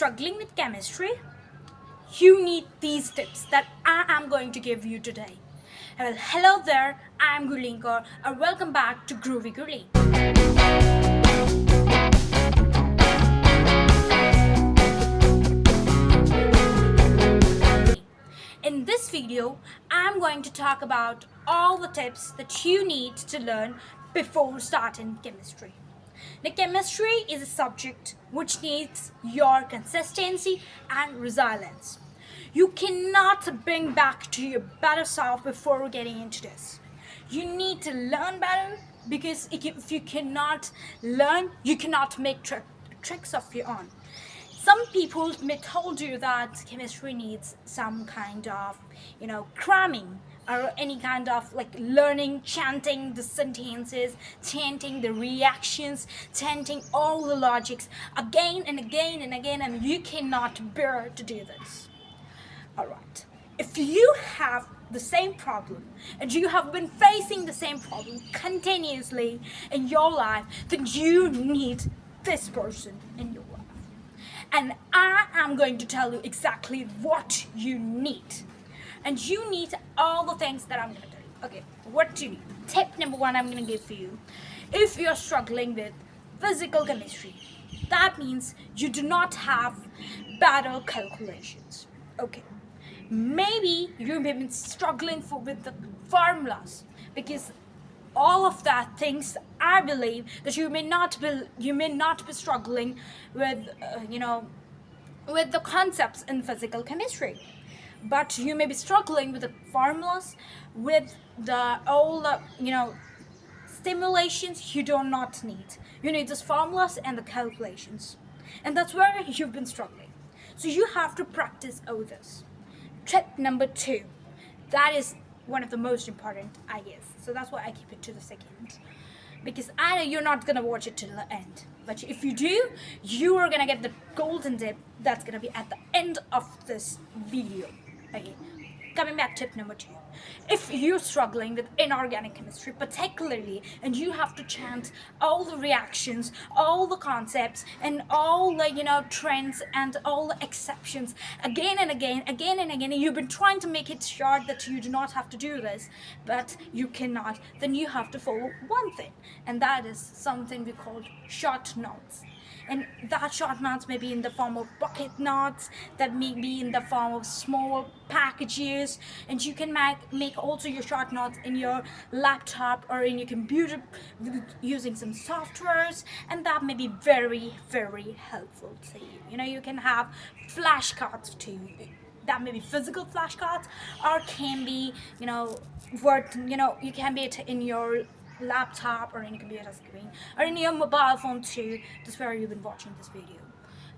struggling with chemistry, you need these tips that I am going to give you today. Well, hello there, I am Gulinkar and welcome back to Groovy Guli. In this video, I'm going to talk about all the tips that you need to learn before starting chemistry. Now, chemistry is a subject which needs your consistency and resilience. You cannot bring back to your better self before getting into this. You need to learn better because if you cannot learn, you cannot make tricks of your own. Some people may told you that chemistry needs some kind of, cramming or any kind of like learning, chanting the sentences, chanting the reactions, chanting all the logics again and again and again, and you cannot bear to do this. Alright, if you have the same problem and you have been facing the same problem continuously in your life, then you need this person in your life. And I am going to tell you exactly what you need. And you need all the things that I'm going to tell you. Okay, what do you need? Tip number one I'm going to give you. If you're struggling with physical chemistry, that means you do not have better calculations. Okay, maybe you may be struggling with the formulas because all of that things, I believe that you may not be struggling with with the concepts in physical chemistry, but you may be struggling with the formulas, with all the stimulations you do not need. You need those formulas and the calculations, and that's where you've been struggling. So you have to practice all this. Tip number two, that is one of the most important, I guess. So that's why I keep it to the second, because I know you're not gonna watch it till the end, but if you do, you are gonna get the golden tip that's gonna be at the end of this video. Okay, coming back, tip number two. If you're struggling with inorganic chemistry particularly, and you have to chant all the reactions, all the concepts, and all the trends and all the exceptions again and again, and you've been trying to make it sure that you do not have to do this, but you cannot, then you have to follow one thing, and that is something we call short notes. And that short notes may be in the form of bucket notes, that may be in the form of small packages, and you can make also your short notes in your laptop or in your computer using some softwares, and that may be very, very helpful to you. You can have flashcards too. That may be physical flashcards, or can be word, you can be it in your laptop or in your computer screen or in your mobile phone too. That's where you've been watching this video.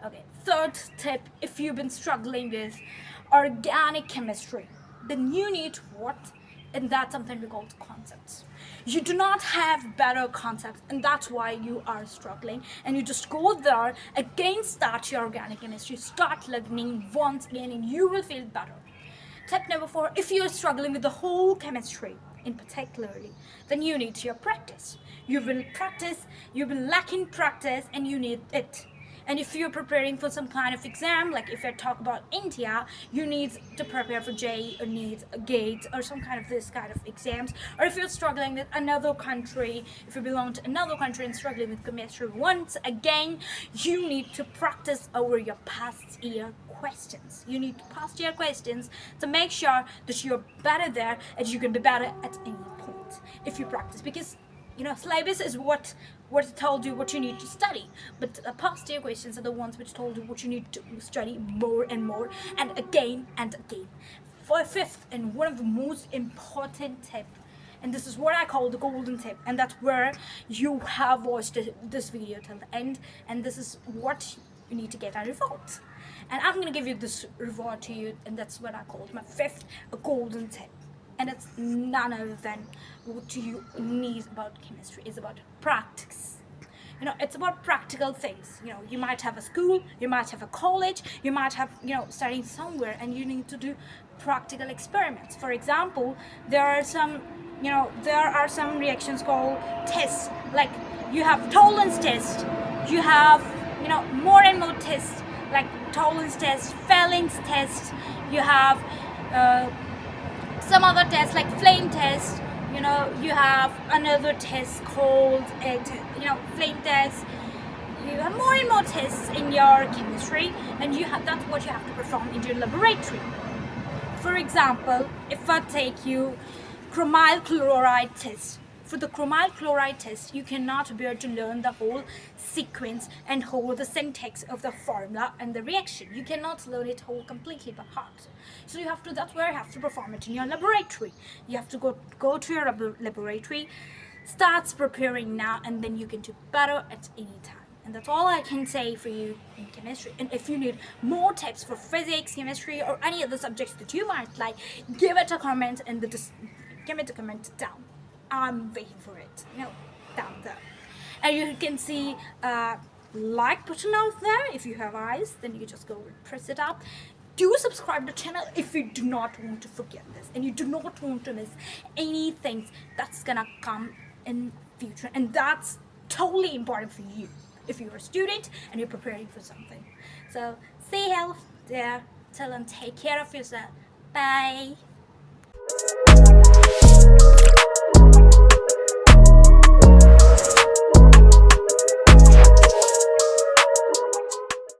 Okay, third tip, if you've been struggling with organic chemistry, then you need what? And that's something we call concepts. You do not have better concepts, and that's why you are struggling, and you just go there again, start your organic chemistry, start learning once again, and you will feel better. Tip number four, if you're struggling with the whole chemistry in particularly, then you need your practice. You've been lacking practice, and you need it. And if you're preparing for some kind of exam, like if I talk about India, you need to prepare for JEE or NEET, GATE, or some kind of this kind of exams. Or if you're struggling with another country, if you belong to another country and struggling with chemistry, once again, you need to practice over your past year questions. You need past year questions to make sure that you're better there, and you can be better at any point if you practice, because syllabus is what told you what you need to study, but the past year questions are the ones which told you what you need to study more and more and again and again. For fifth, and one of the most important tip, and this is what I call the golden tip, and that's where you have watched this video till the end, and this is what you need to get a reward. And I'm going to give you this reward to you, and that's what I called my fifth golden tip. And it's none other than what you need about chemistry. It's about practice. It's about practical things. You might have a school, you might have a college, you might have studying somewhere, and you need to do practical experiments. For example, there are some reactions called tests, like you have tolerance test, you have more and more tests like tolerance test, phalanx test. You have some other tests like flame test. You have another test called flame test. You have more and more tests in your chemistry, and that's what you have to perform in your laboratory. For example, if I take you chromyl chloride test. For the chromyl chloride test, you cannot bear to learn the whole sequence and whole the syntax of the formula and the reaction. You cannot learn it whole completely by heart. So that's where you have to perform it in your laboratory. You have to go to your laboratory, start preparing now, and then you can do better at any time. And that's all I can say for you in chemistry. And if you need more tips for physics, chemistry, or any other subjects that you might like, give it a comment give it a comment down. I'm waiting for it, down there. And you can see like button out there. If you have eyes, then you just go and press it up. Do subscribe to the channel if you do not want to forget this, and you do not want to miss anything that's gonna come in future. And that's totally important for you if you're a student and you're preparing for something. So stay healthy there. Till then, take care of yourself. Bye.